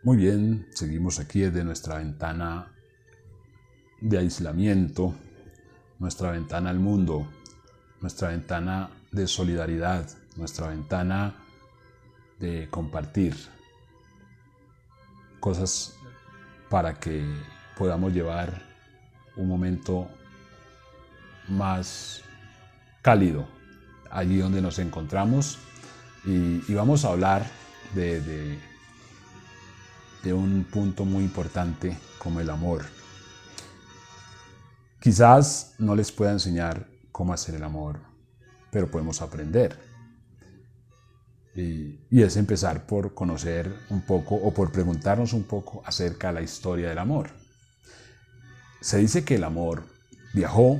Muy bien, seguimos aquí desde nuestra ventana de aislamiento, nuestra ventana al mundo, nuestra ventana de solidaridad, nuestra ventana de compartir cosas para que podamos llevar un momento más cálido allí donde nos encontramos y vamos a hablar de un punto muy importante como el amor. Quizás no les pueda enseñar cómo hacer el amor, pero podemos aprender. Y es empezar por conocer un poco o por preguntarnos un poco acerca de la historia del amor. Se dice que el amor viajó,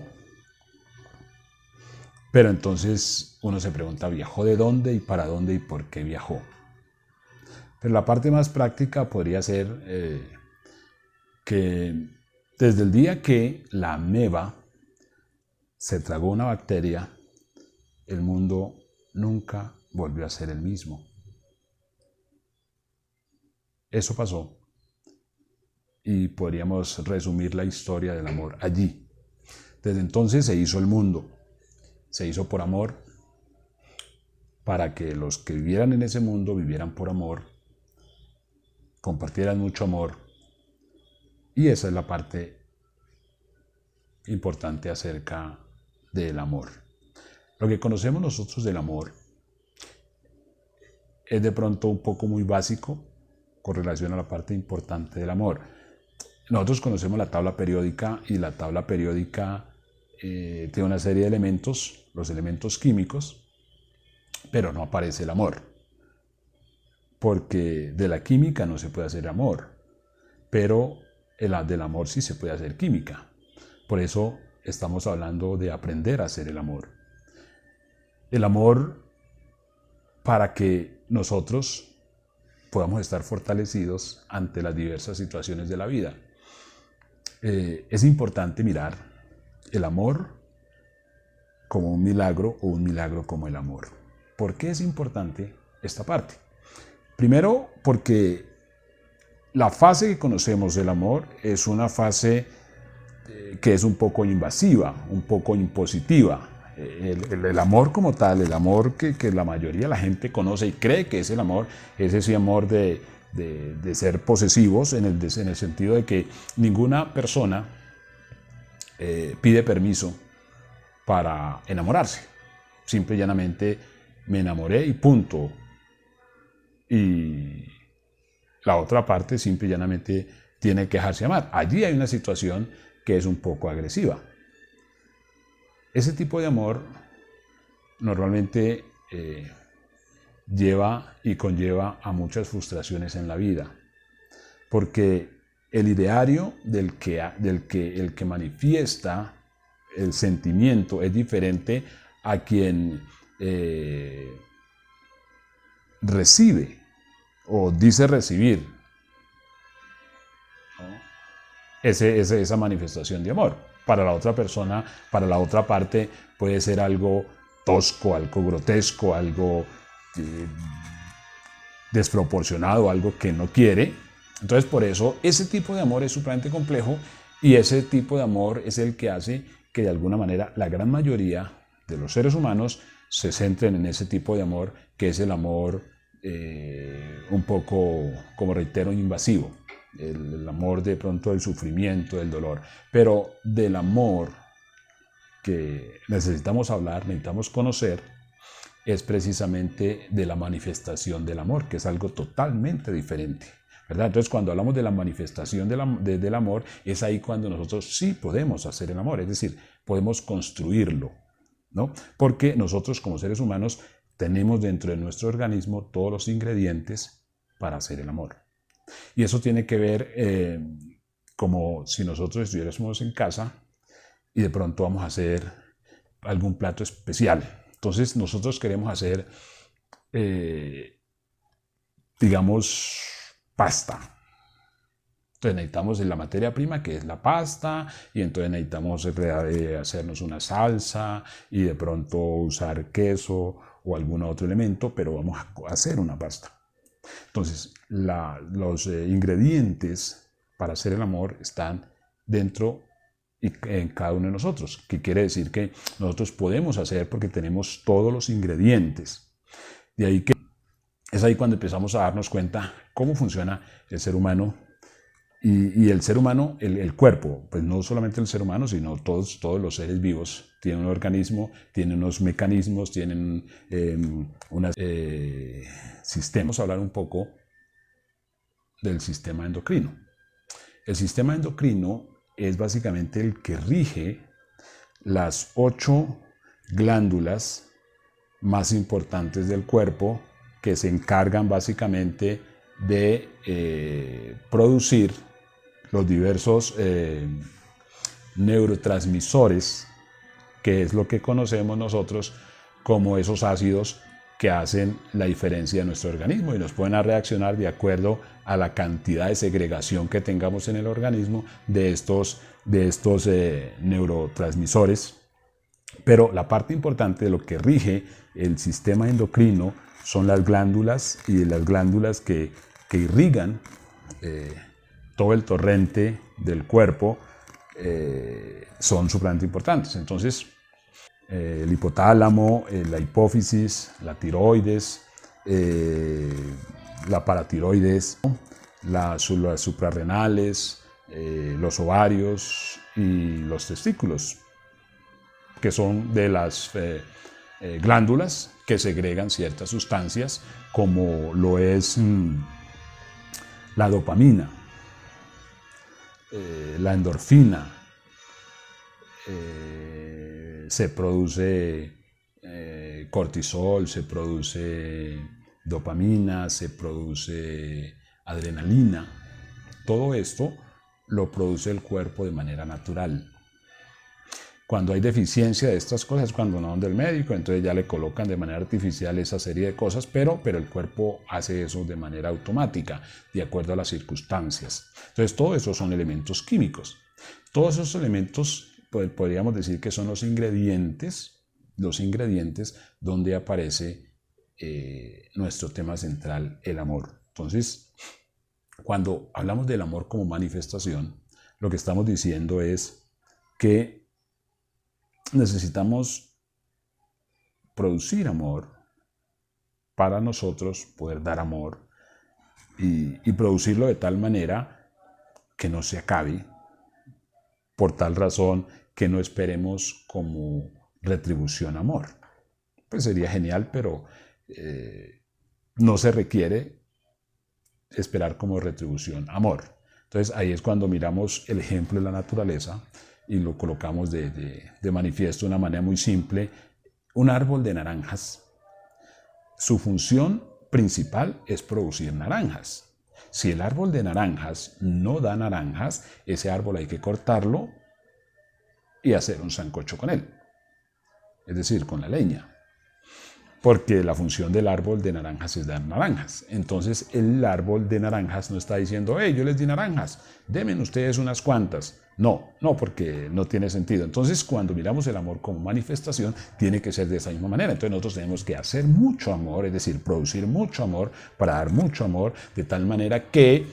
pero entonces uno se pregunta, ¿viajó de dónde y para dónde y por qué viajó? Pero la parte más práctica podría ser que desde el día que la ameba se tragó una bacteria, el mundo nunca volvió a ser el mismo. Eso pasó y podríamos resumir la historia del amor allí. Desde entonces se hizo el mundo, se hizo por amor, para que los que vivieran en ese mundo vivieran por amor, compartieran mucho amor, y esa es la parte importante acerca del amor. Lo que conocemos nosotros del amor es de pronto un poco muy básico con relación a la parte importante del amor. Nosotros conocemos la tabla periódica y la tabla periódica tiene una serie de elementos, los elementos químicos, pero no aparece el amor, porque de la química no se puede hacer amor, pero del amor sí se puede hacer química. Por eso estamos hablando de aprender a hacer el amor. El amor para que nosotros podamos estar fortalecidos ante las diversas situaciones de la vida. Es importante mirar el amor como un milagro o un milagro como el amor. ¿Por qué es importante esta parte? Primero, porque la fase que conocemos del amor es una fase que es un poco invasiva, un poco impositiva. El amor como tal, el amor que la mayoría de la gente conoce y cree que es el amor, es ese amor de ser posesivos en el sentido de que ninguna persona pide permiso para enamorarse. Simple y llanamente me enamoré y punto. Y la otra parte simple y llanamente tiene que dejarse amar. Allí hay una situación que es un poco agresiva. Ese tipo de amor normalmente lleva y conlleva a muchas frustraciones en la vida, porque el ideario el que manifiesta el sentimiento es diferente a quien recibe o dice recibir, ¿no? esa manifestación de amor. Para la otra persona, para la otra parte, puede ser algo tosco, algo grotesco, algo desproporcionado, algo que no quiere. Entonces, por eso, ese tipo de amor es supremamente complejo y ese tipo de amor es el que hace que de alguna manera la gran mayoría de los seres humanos se centren en ese tipo de amor, que es el amor un poco, como reitero, invasivo. El amor de pronto del sufrimiento, del dolor, pero del amor que necesitamos hablar, necesitamos conocer, es precisamente de la manifestación del amor, que es algo totalmente diferente, ¿verdad? Entonces, cuando hablamos de la manifestación del amor, es ahí cuando nosotros sí podemos hacer el amor, es decir, podemos construirlo, ¿no? Porque nosotros como seres humanos tenemos dentro de nuestro organismo todos los ingredientes para hacer el amor. Y eso tiene que ver como si nosotros estuviéramos en casa y de pronto vamos a hacer algún plato especial. Entonces nosotros queremos hacer, digamos, pasta. Entonces necesitamos la materia prima, que es la pasta, y entonces necesitamos hacernos una salsa y de pronto usar queso o algún otro elemento, pero vamos a hacer una pasta. Entonces, los ingredientes para hacer el amor están dentro y en cada uno de nosotros, que quiere decir que nosotros podemos hacer porque tenemos todos los ingredientes. De ahí que es ahí cuando empezamos a darnos cuenta cómo funciona el ser humano y el ser humano, el cuerpo, pues no solamente el ser humano, sino todos los seres vivos tienen un organismo, tienen unos mecanismos, tienen unos sistemas. Vamos a hablar un poco del sistema endocrino. El sistema endocrino es básicamente el que rige las 8 glándulas más importantes del cuerpo que se encargan básicamente de producir los diversos neurotransmisores, que es lo que conocemos nosotros como esos ácidos que hacen la diferencia en nuestro organismo y nos pueden a reaccionar de acuerdo a la cantidad de segregación que tengamos en el organismo de estos neurotransmisores. Pero la parte importante de lo que rige el sistema endocrino son las glándulas, y las glándulas que irrigan todo el torrente del cuerpo son supremamente importantes. Entonces, el hipotálamo, la hipófisis, la tiroides, la paratiroides, las suprarrenales, los ovarios y los testículos, que son de las glándulas que segregan ciertas sustancias, como lo es la dopamina, la endorfina, se produce cortisol, se produce dopamina, se produce adrenalina. Todo esto lo produce el cuerpo de manera natural. Cuando hay deficiencia de estas cosas es cuando no van del médico, entonces ya le colocan de manera artificial esa serie de cosas, pero el cuerpo hace eso de manera automática, de acuerdo a las circunstancias. Entonces todo eso son elementos químicos. Todos esos elementos podríamos decir que son los ingredientes donde aparece nuestro tema central, el amor. Entonces, cuando hablamos del amor como manifestación, lo que estamos diciendo es que necesitamos producir amor para nosotros poder dar amor y producirlo de tal manera que no se acabe, por tal razón que no esperemos como retribución amor. Pues sería genial, pero no se requiere esperar como retribución amor. Entonces ahí es cuando miramos el ejemplo de la naturaleza y lo colocamos de manifiesto de una manera muy simple. Un árbol de naranjas, su función principal es producir naranjas. Si el árbol de naranjas no da naranjas, ese árbol hay que cortarlo y hacer un sancocho con él, es decir, con la leña, porque la función del árbol de naranjas es dar naranjas. Entonces el árbol de naranjas no está diciendo, hey, yo les di naranjas, denme ustedes unas cuantas. No, porque no tiene sentido. Entonces, cuando miramos el amor como manifestación, tiene que ser de esa misma manera. Entonces nosotros tenemos que hacer mucho amor, es decir, producir mucho amor para dar mucho amor, de tal manera que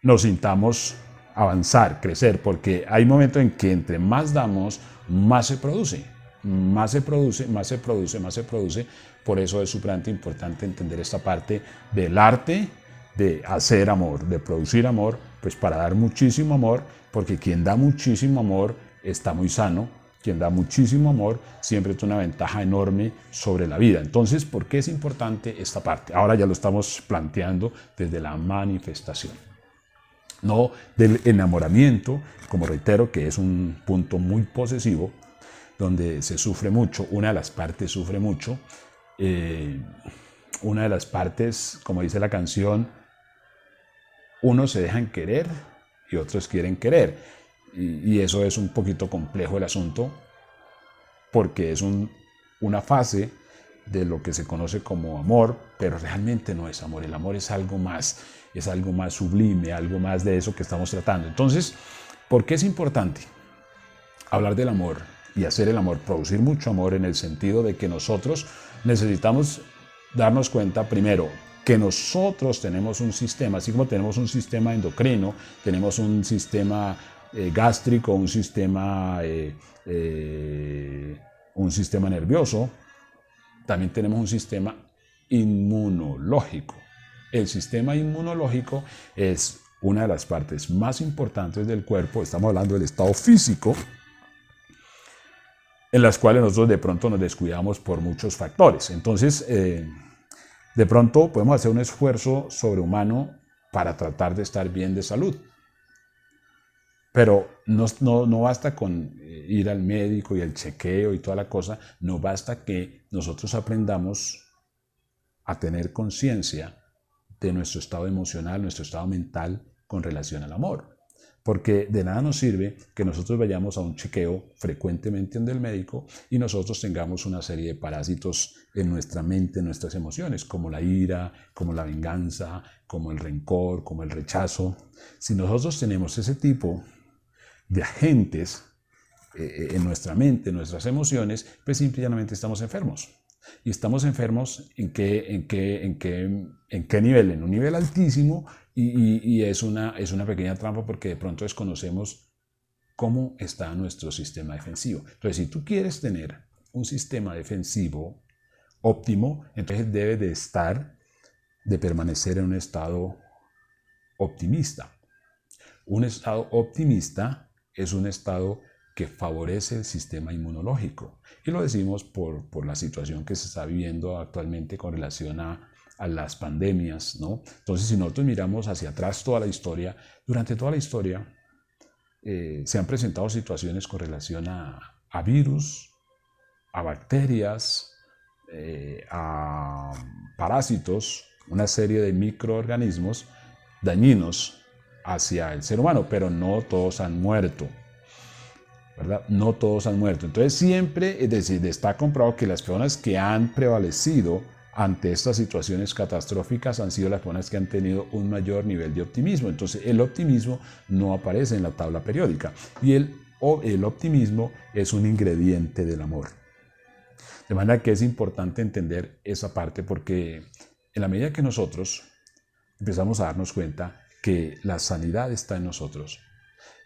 nos sintamos avanzar, crecer, porque hay momentos en que entre más damos, más se produce, más se produce, más se produce, más se produce. Por eso es supremamente importante entender esta parte del arte de hacer amor, de producir amor, pues para dar muchísimo amor, porque quien da muchísimo amor está muy sano, quien da muchísimo amor siempre tiene una ventaja enorme sobre la vida. Entonces, ¿por qué es importante esta parte? Ahora ya lo estamos planteando desde la manifestación, no del enamoramiento, como reitero, que es un punto muy posesivo, donde se sufre mucho, una de las partes sufre mucho, una de las partes, como dice la canción, unos se dejan querer y otros quieren querer, y eso es un poquito complejo el asunto, porque es una fase de lo que se conoce como amor, pero realmente no es amor. El amor es algo más sublime, algo más de eso que estamos tratando. Entonces, ¿por qué es importante hablar del amor y hacer el amor, producir mucho amor, en el sentido de que nosotros necesitamos darnos cuenta primero que nosotros tenemos un sistema, así como tenemos un sistema endocrino, tenemos un sistema gástrico, un sistema nervioso, también tenemos un sistema inmunológico. El sistema inmunológico es una de las partes más importantes del cuerpo, estamos hablando del estado físico, en las cuales nosotros de pronto nos descuidamos por muchos factores. Entonces, de pronto podemos hacer un esfuerzo sobrehumano para tratar de estar bien de salud. Pero no basta con ir al médico y el chequeo y toda la cosa, no basta que nosotros aprendamos a tener conciencia de nuestro estado emocional, nuestro estado mental con relación al amor. Porque de nada nos sirve que nosotros vayamos a un chequeo frecuentemente en el médico y nosotros tengamos una serie de parásitos en nuestra mente, en nuestras emociones, como la ira, como la venganza, como el rencor, como el rechazo. Si nosotros tenemos ese tipo de agentes en nuestra mente, en nuestras emociones, pues simplemente estamos enfermos. Y estamos enfermos ¿en qué nivel? En un nivel altísimo y es una pequeña trampa porque de pronto desconocemos cómo está nuestro sistema defensivo. Entonces, si tú quieres tener un sistema defensivo óptimo, entonces debe de permanecer en un estado optimista. Un estado optimista es un estado que favorece el sistema inmunológico. Y lo decimos por la situación que se está viviendo actualmente con relación a las pandemias, ¿no? Entonces, si nosotros miramos hacia atrás toda la historia, durante toda la historia se han presentado situaciones con relación a virus, a bacterias, a parásitos, una serie de microorganismos dañinos hacia el ser humano, pero no todos han muerto, ¿verdad? No todos han muerto. Entonces siempre, es decir, está comprobado que las personas que han prevalecido ante estas situaciones catastróficas han sido las personas que han tenido un mayor nivel de optimismo. Entonces el optimismo no aparece en la tabla periódica y el optimismo es un ingrediente del amor. De manera que es importante entender esa parte porque en la medida que nosotros empezamos a darnos cuenta que la sanidad está en nosotros,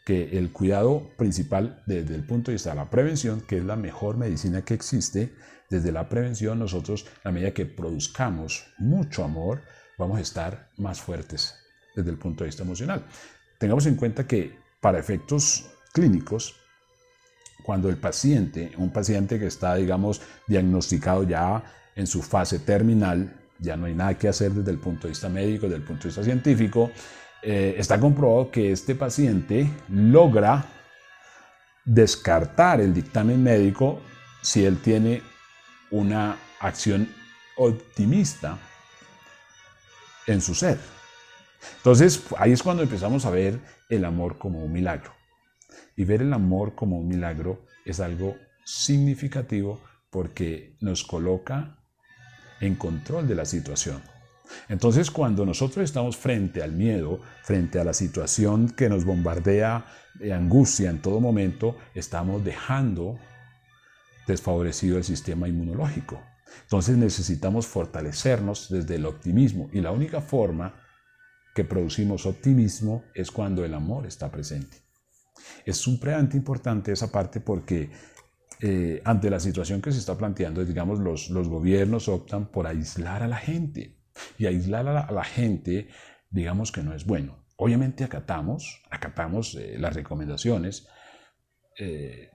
que el cuidado principal desde el punto de vista de la prevención, que es la mejor medicina que existe, desde la prevención nosotros, a medida que produzcamos mucho amor, vamos a estar más fuertes desde el punto de vista emocional. Tengamos en cuenta que para efectos clínicos, cuando un paciente que está, digamos, diagnosticado ya en su fase terminal, ya no hay nada que hacer desde el punto de vista médico, desde el punto de vista científico, está comprobado que este paciente logra descartar el dictamen médico si él tiene una acción optimista en su ser. Entonces, ahí es cuando empezamos a ver el amor como un milagro. Y ver el amor como un milagro es algo significativo porque nos coloca en control de la situación. Entonces, cuando nosotros estamos frente al miedo, frente a la situación que nos bombardea de angustia en todo momento, estamos dejando desfavorecido el sistema inmunológico. Entonces necesitamos fortalecernos desde el optimismo y la única forma que producimos optimismo es cuando el amor está presente. Es supremamente importante esa parte porque ante la situación que se está planteando, digamos, los gobiernos optan por aislar a la gente. Y aislar a la gente, digamos que no es bueno. Obviamente acatamos las recomendaciones,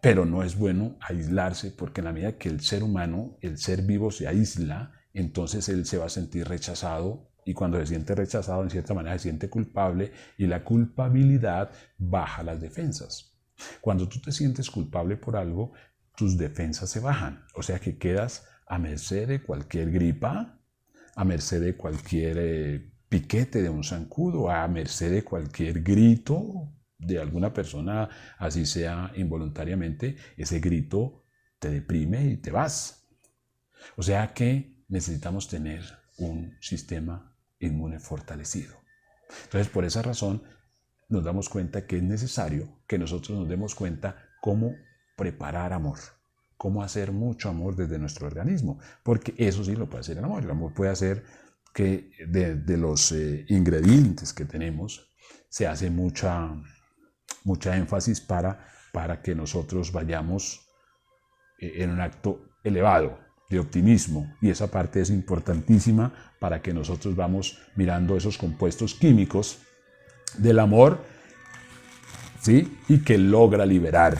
pero no es bueno aislarse porque en la medida que el ser humano, el ser vivo se aísla, entonces él se va a sentir rechazado y cuando se siente rechazado, en cierta manera se siente culpable y la culpabilidad baja las defensas. Cuando tú te sientes culpable por algo, tus defensas se bajan, o sea que quedas a merced de cualquier gripa, a merced de cualquier piquete de un zancudo, a merced de cualquier grito de alguna persona, así sea involuntariamente, ese grito te deprime y te vas. O sea que necesitamos tener un sistema inmune fortalecido. Entonces, por esa razón, nos damos cuenta que es necesario que nosotros nos demos cuenta cómo preparar amor. cómo hacer mucho amor desde nuestro organismo, porque eso sí lo puede hacer el amor. El amor puede hacer que de los ingredientes que tenemos se hace mucha énfasis para que nosotros vayamos en un acto elevado de optimismo, y esa parte es importantísima para que nosotros vamos mirando esos compuestos químicos del amor, ¿sí? Y que logra liberar,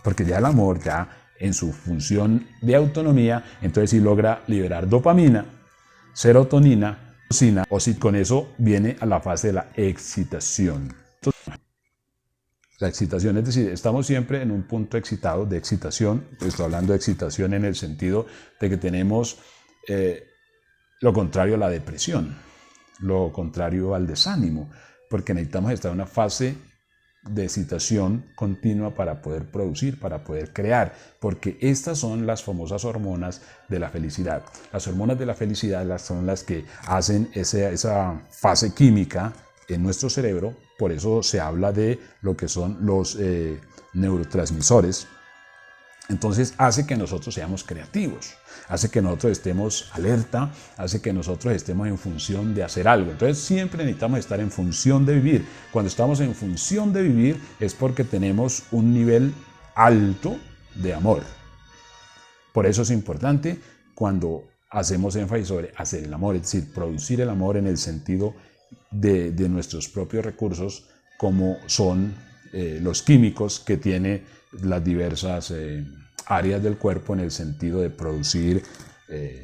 porque ya el amor, ya en su función de autonomía, entonces sí logra liberar dopamina, serotonina, oxitocina, o si con eso viene a la fase de la excitación. La excitación, es decir, estamos siempre en un punto excitado, de excitación. Estoy hablando de excitación en el sentido de que tenemos lo contrario a la depresión, lo contrario al desánimo, porque necesitamos estar en una fase de excitación continua para poder producir, para poder crear, porque estas son las famosas hormonas de la felicidad. Las hormonas de la felicidad son las que hacen esa fase química en nuestro cerebro. Por eso se habla de lo que son los neurotransmisores. Entonces hace que nosotros seamos creativos, hace que nosotros estemos alerta, hace que nosotros estemos en función de hacer algo. Entonces siempre necesitamos estar en función de vivir. Cuando estamos en función de vivir es porque tenemos un nivel alto de amor. Por eso es importante cuando hacemos énfasis sobre hacer el amor, es decir, producir el amor en el sentido de nuestros propios recursos, como son los químicos que tiene las diversas áreas del cuerpo, en el sentido de producir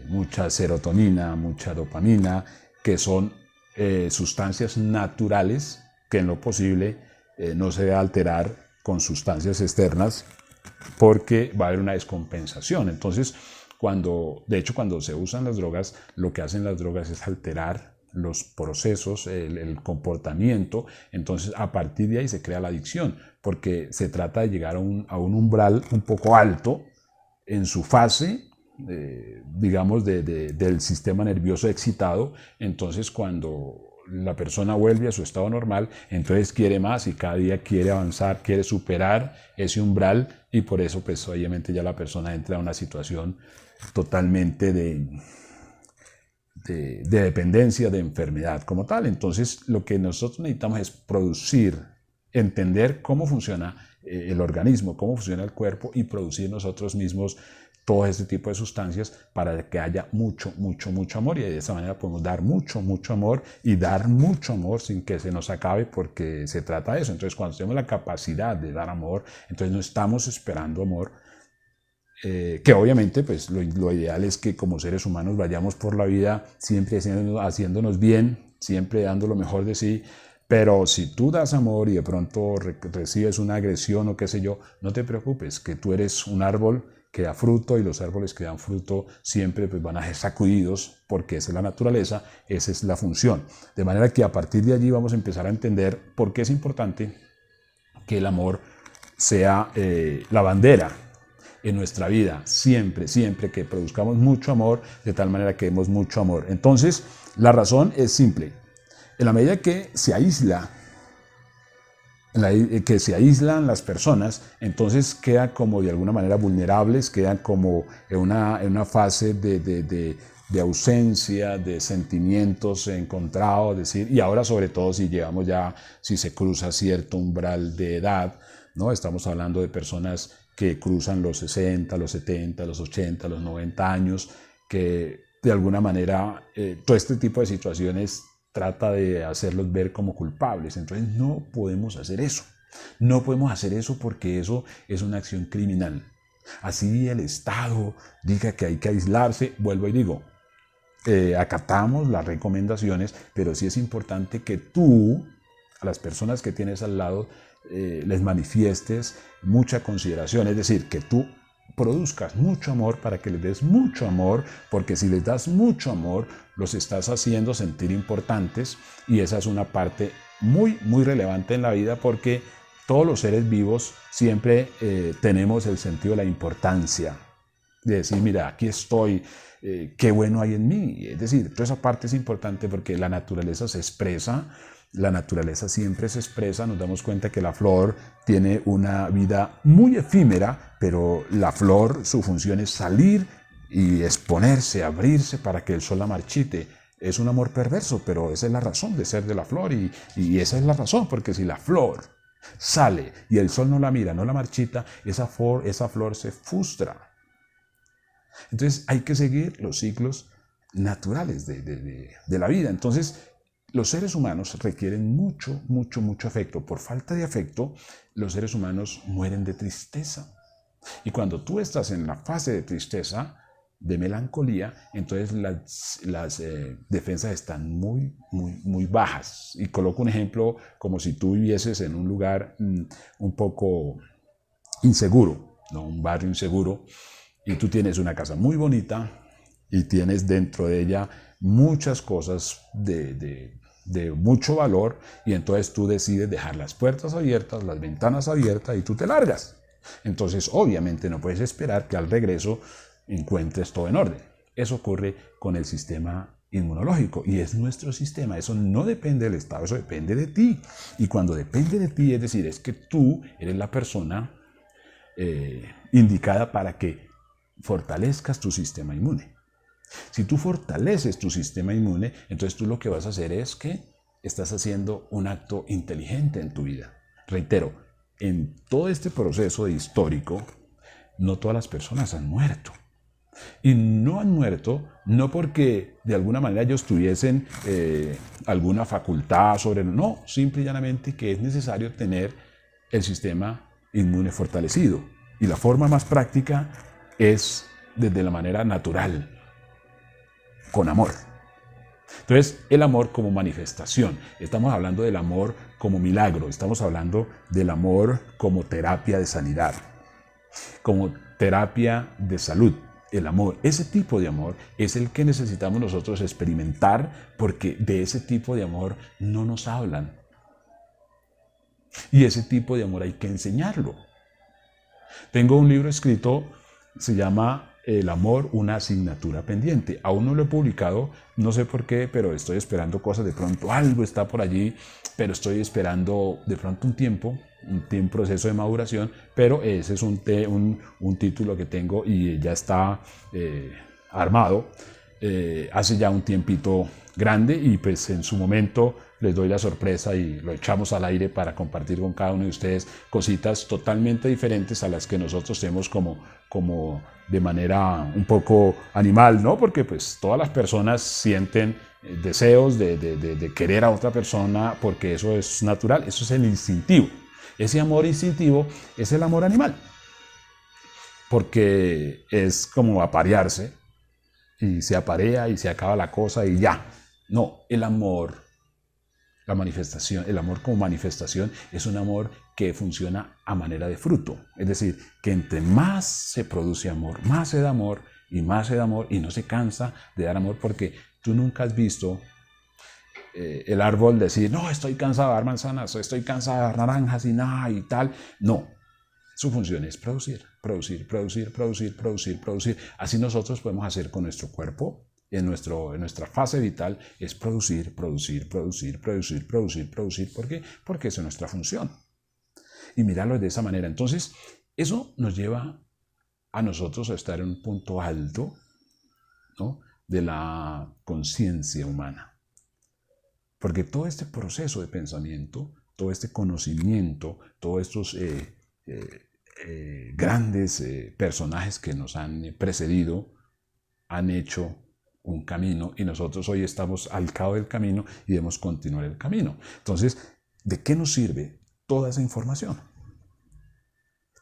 mucha serotonina, mucha dopamina, que son sustancias naturales que en lo posible no se debe alterar con sustancias externas, porque va a haber una descompensación. Entonces, de hecho, cuando se usan las drogas, lo que hacen las drogas es alterar los procesos, el comportamiento. Entonces a partir de ahí se crea la adicción, porque se trata de llegar a un umbral un poco alto en su fase, digamos, del sistema nervioso excitado. Entonces cuando la persona vuelve a su estado normal, entonces quiere más y cada día quiere avanzar, quiere superar ese umbral, y por eso pues obviamente ya la persona entra en una situación totalmente de dependencia, de enfermedad como tal. Entonces lo que nosotros necesitamos es producir, entender cómo funciona el organismo, cómo funciona el cuerpo, y producir nosotros mismos todo este tipo de sustancias para que haya mucho amor, y de esa manera podemos dar mucho amor, y dar mucho amor sin que se nos acabe, porque se trata de eso. Entonces cuando tenemos la capacidad de dar amor, entonces no estamos esperando amor, que obviamente pues lo ideal es que como seres humanos vayamos por la vida siempre haciéndonos bien, siempre dando lo mejor de sí. Pero si tú das amor y de pronto recibes una agresión o qué sé yo, no te preocupes, que tú eres un árbol que da fruto, y los árboles que dan fruto siempre pues van a ser sacudidos, porque esa es la naturaleza, esa es la función. De manera que a partir de allí vamos a empezar a entender por qué es importante que el amor sea la bandera en nuestra vida, siempre que produzcamos mucho amor, de tal manera que demos mucho amor. Entonces, la razón es simple. En la medida que se aíslan las personas, entonces quedan como de alguna manera vulnerables, quedan como en una fase de ausencia, de sentimientos encontrados, decir, y ahora sobre todo si se cruza cierto umbral de edad, ¿no? Estamos hablando de personas que cruzan los 60, los 70, los 80, los 90 años, que de alguna manera todo este tipo de situaciones trata de hacerlos ver como culpables. Entonces no podemos hacer eso. No podemos hacer eso, porque eso es una acción criminal. Así el Estado diga que hay que aislarse, vuelvo y digo, acatamos las recomendaciones, pero sí es importante que tú, a las personas que tienes al lado, les manifiestes mucha consideración, es decir, que tú produzcas mucho amor para que les des mucho amor, porque si les das mucho amor, los estás haciendo sentir importantes, y esa es una parte muy relevante en la vida, porque todos los seres vivos siempre tenemos el sentido de la importancia, de decir, mira, aquí estoy, qué bueno hay en mí. Es decir, toda esa parte es importante, porque la naturaleza se expresa. La naturaleza siempre se expresa. Nos damos cuenta que la flor tiene una vida muy efímera, pero la flor, su función es salir y exponerse, abrirse para que el sol la marchite. Es un amor perverso, pero esa es la razón de ser de la flor y esa es la razón, porque si la flor sale y el sol no la mira, no la marchita, esa flor se frustra. Entonces hay que seguir los ciclos naturales de la vida. Entonces los seres humanos requieren mucho, mucho, mucho afecto. Por falta de afecto, los seres humanos mueren de tristeza. Y cuando tú estás en la fase de tristeza, de melancolía, entonces las defensas están muy, muy, muy bajas. Y coloco un ejemplo como si tú vivieses en un lugar un poco inseguro, ¿no? Un barrio inseguro, y tú tienes una casa muy bonita y tienes dentro de ella muchas cosas de mucho valor, y entonces tú decides dejar las puertas abiertas, las ventanas abiertas y tú te largas. Entonces obviamente no puedes esperar que al regreso encuentres todo en orden. Eso ocurre con el sistema inmunológico y es nuestro sistema. Eso no depende del Estado, eso depende de ti. Y cuando depende de ti, es decir, es que tú eres la persona indicada para que fortalezcas tu sistema inmune. Si tú fortaleces tu sistema inmune, entonces tú lo que vas a hacer es que estás haciendo un acto inteligente en tu vida. Reitero, en todo este proceso histórico, no todas las personas han muerto. Y no han muerto no porque de alguna manera ellos tuviesen alguna facultad sobre... No, simple y llanamente que es necesario tener el sistema inmune fortalecido. Y la forma más práctica es desde la manera natural, con amor. Entonces, el amor como manifestación. Estamos hablando del amor como milagro. Estamos hablando del amor como terapia de sanidad, como terapia de salud. El amor, ese tipo de amor es el que necesitamos nosotros experimentar, porque de ese tipo de amor no nos hablan. Y ese tipo de amor hay que enseñarlo. Tengo un libro escrito, se llama El amor, una asignatura pendiente. Aún no lo he publicado, no sé por qué, pero estoy esperando cosas. De pronto algo está por allí, pero estoy esperando de pronto un proceso de maduración, pero ese es un título que tengo y ya está armado hace ya un tiempito grande, y pues en su momento les doy la sorpresa y lo echamos al aire para compartir con cada uno de ustedes cositas totalmente diferentes a las que nosotros tenemos como de manera un poco animal, ¿no? Porque pues todas las personas sienten deseos de querer a otra persona, porque eso es natural, eso es el instintivo. Ese amor instintivo es el amor animal, porque es como aparearse, y se aparea y se acaba la cosa y ya. No, el amor, la manifestación, el amor como manifestación es un amor que funciona a manera de fruto. Es decir, que entre más se produce amor, más se da amor y más se da amor, y no se cansa de dar amor, porque tú nunca has visto el árbol decir, no, estoy cansado de dar manzanas, o estoy cansado de dar naranjas y nada y tal. No, su función es producir, producir, producir, producir, producir, producir. Así nosotros podemos hacer con nuestro cuerpo. En nuestra fase vital es producir, producir, producir, producir, producir, producir. ¿Por qué? Porque esa es nuestra función. Y mirarlo de esa manera. Entonces, eso nos lleva a nosotros a estar en un punto alto, ¿no?, de la conciencia humana. Porque todo este proceso de pensamiento, todo este conocimiento, todos estos grandes personajes que nos han precedido han hecho un camino, y nosotros hoy estamos al cabo del camino y debemos continuar el camino. Entonces, ¿de qué nos sirve toda esa información?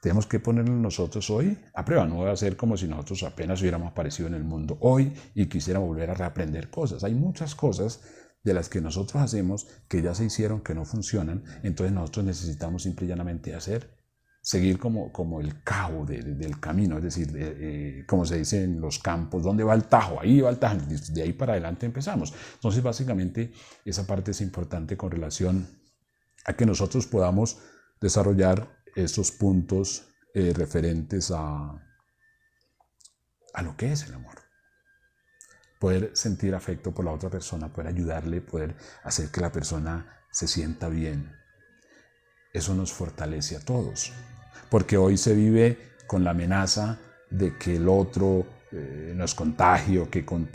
Tenemos que ponernos nosotros hoy a prueba. No va a ser como si nosotros apenas hubiéramos aparecido en el mundo hoy y quisiéramos volver a reaprender cosas. Hay muchas cosas de las que nosotros hacemos que ya se hicieron, que no funcionan. Entonces nosotros necesitamos simple y llanamente seguir como el cabo del camino, es decir, como se dice en los campos, ¿dónde va el tajo? Ahí va el tajo, de ahí para adelante empezamos. Entonces, básicamente, esa parte es importante con relación a que nosotros podamos desarrollar esos puntos referentes a lo que es el amor. Poder sentir afecto por la otra persona, poder ayudarle, poder hacer que la persona se sienta bien. Eso nos fortalece a todos. Porque hoy se vive con la amenaza de que el otro nos contagie,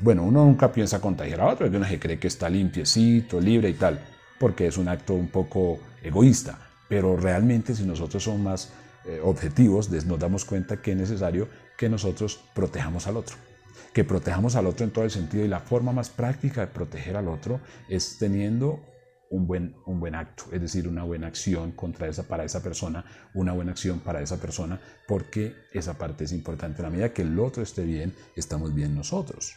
bueno, uno nunca piensa contagiar a otro, porque uno se cree que está limpiecito, libre y tal, porque es un acto un poco egoísta, pero realmente si nosotros somos más objetivos, nos damos cuenta que es necesario que nosotros protejamos al otro. Que protejamos al otro en todo el sentido, y la forma más práctica de proteger al otro es teniendo un buen acto, es decir, una buena acción para esa persona, una buena acción para esa persona, porque esa parte es importante. En la medida que el otro esté bien, estamos bien nosotros.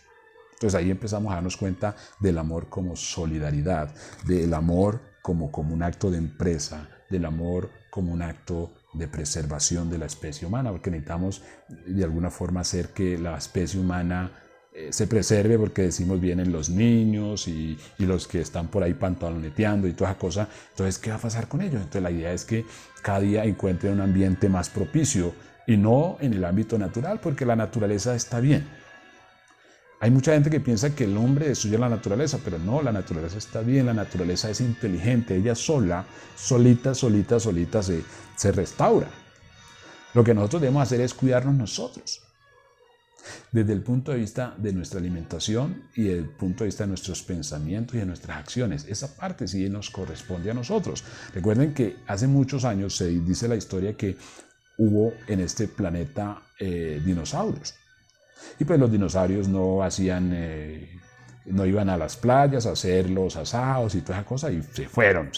Entonces ahí empezamos a darnos cuenta del amor como solidaridad, del amor como un acto de empresa, del amor como un acto de preservación de la especie humana, porque necesitamos de alguna forma hacer que la especie humana se preserve, porque decimos vienen los niños y los que están por ahí pantaloneteando y toda esa cosa. Entonces, ¿qué va a pasar con ellos? Entonces la idea es que cada día encuentren un ambiente más propicio, y no en el ámbito natural, porque la naturaleza está bien. Hay mucha gente que piensa que el hombre destruye la naturaleza, pero no, la naturaleza está bien, la naturaleza es inteligente, ella solita se restaura. Lo que nosotros debemos hacer es cuidarnos nosotros, desde el punto de vista de nuestra alimentación y desde el punto de vista de nuestros pensamientos y de nuestras acciones. Esa parte sí nos corresponde a nosotros. Recuerden que hace muchos años se dice la historia que hubo en este planeta dinosaurios. Y pues los dinosaurios no iban a las playas a hacer los asados y toda esa cosa, y se fueron.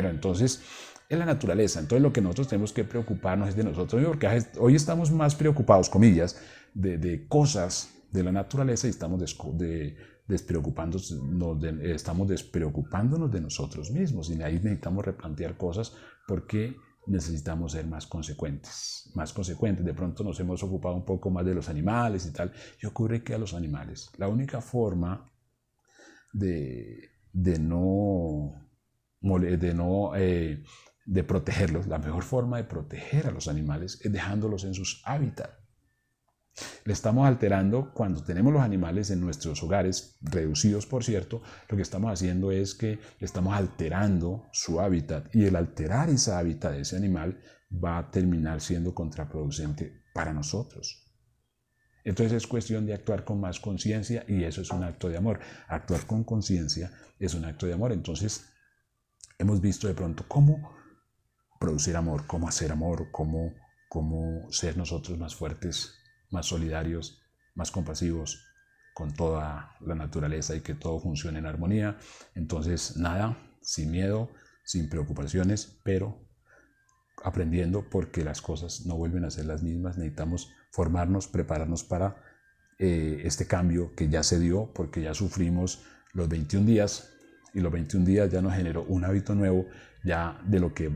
Entonces, es la naturaleza. Entonces lo que nosotros tenemos que preocuparnos es de nosotros, porque hoy estamos más preocupados, comillas, de cosas de la naturaleza, y estamos despreocupándonos de nosotros mismos, y ahí necesitamos replantear cosas, porque necesitamos ser más consecuentes. De pronto nos hemos ocupado un poco más de los animales y tal, y ocurre que a los animales la única forma de protegerlos, la mejor forma de proteger a los animales es dejándolos en sus hábitats. Le estamos alterando, cuando tenemos los animales en nuestros hogares, reducidos por cierto, lo que estamos haciendo es que le estamos alterando su hábitat, y el alterar ese hábitat de ese animal va a terminar siendo contraproducente para nosotros. Entonces es cuestión de actuar con más conciencia, y eso es un acto de amor. Actuar con conciencia es un acto de amor. Entonces hemos visto de pronto cómo producir amor, cómo hacer amor, cómo ser nosotros más fuertes, más solidarios, más compasivos con toda la naturaleza, y que todo funcione en armonía. Entonces, nada, sin miedo, sin preocupaciones, pero aprendiendo, porque las cosas no vuelven a ser las mismas. Necesitamos formarnos, prepararnos para este cambio que ya se dio, porque ya sufrimos los 21 días, y los 21 días ya nos generó un hábito nuevo. Ya de lo que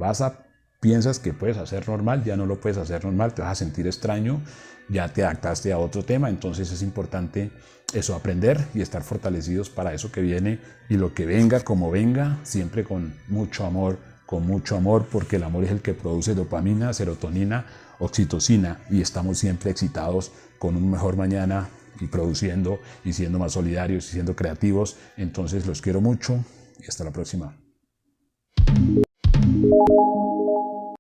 piensas que puedes hacer normal, ya no lo puedes hacer normal, te vas a sentir extraño, ya te adaptaste a otro tema. Entonces es importante eso, aprender y estar fortalecidos para eso que viene, y lo que venga, como venga, siempre con mucho amor, porque el amor es el que produce dopamina, serotonina, oxitocina, y estamos siempre excitados con un mejor mañana, y produciendo, y siendo más solidarios, y siendo creativos. Entonces los quiero mucho, y hasta la próxima.